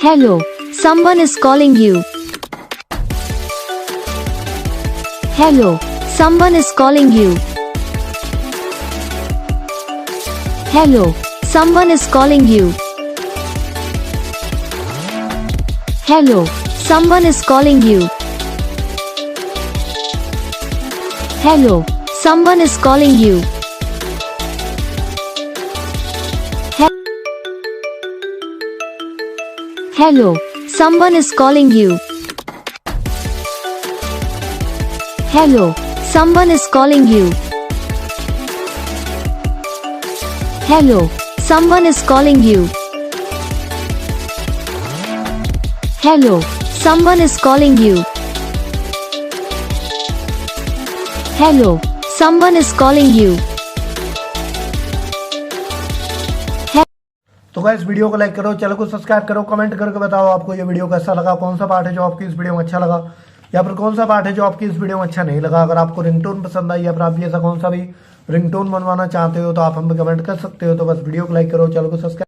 Hello, someone is calling you. Hello, someone is calling you. Hello, someone is calling you. Hello, someone is calling you. Hello, someone is calling you. Hello, someone is calling you. Hello, someone is calling you. Hello, someone is calling you. Hello, someone is calling you. Hello, someone is calling you. तो guys video को like करो, channel को subscribe करो, comment करके बताओ आपको ये video कैसा लगा, कौन सा पार्ट है जो आपकी इस वीडियो में अच्छा लगा या फिर कौन सा पार्ट है जो आपकी इस वीडियो में अच्छा नहीं लगा। अगर आपको रिंगटोन पसंद आई या फिर आप भी ऐसा कौन सा भी रिंगटोन बनवाना चाहते हो तो आप हमें कमेंट कर सकते हो। तो बस वीडियो को लाइक करो, चैनल को सब्सक्राइब